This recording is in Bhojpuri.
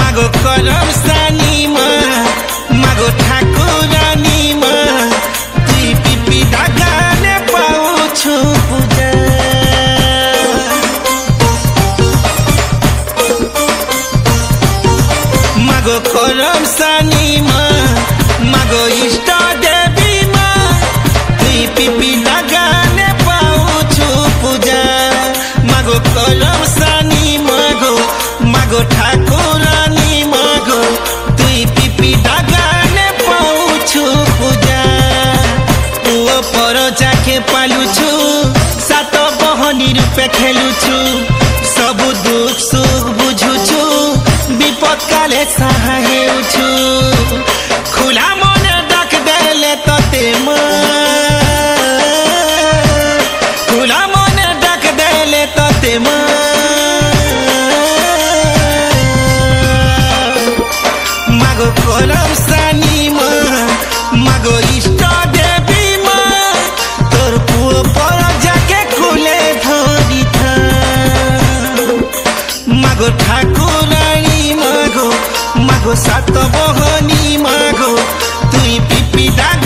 मागो करम सानी मागो ठाकुरानी तुई पिपी धागाले पाउँछु पूजा मागो करम सानी मागो इष्ट देवी तुई पिपी धागाले पाउँछु पूजा मागो करम सानी मागो ठाकुरानी तुई पिपी धागाले पाउँछु पूजा पुओ पर जाके पालुछु सात बहनी रूपे खेलुछु सबु दुख सुख बुझुछु विपद काले सहायछु खुला मने डाक देले तते खुला मने डाक देले तते मागो करम सानी मागो इष्ट देवी तोर पुओ पर जाके खुले धरी था मागो ठाकुरानी मागो सात बहनी तुई पिपी धागा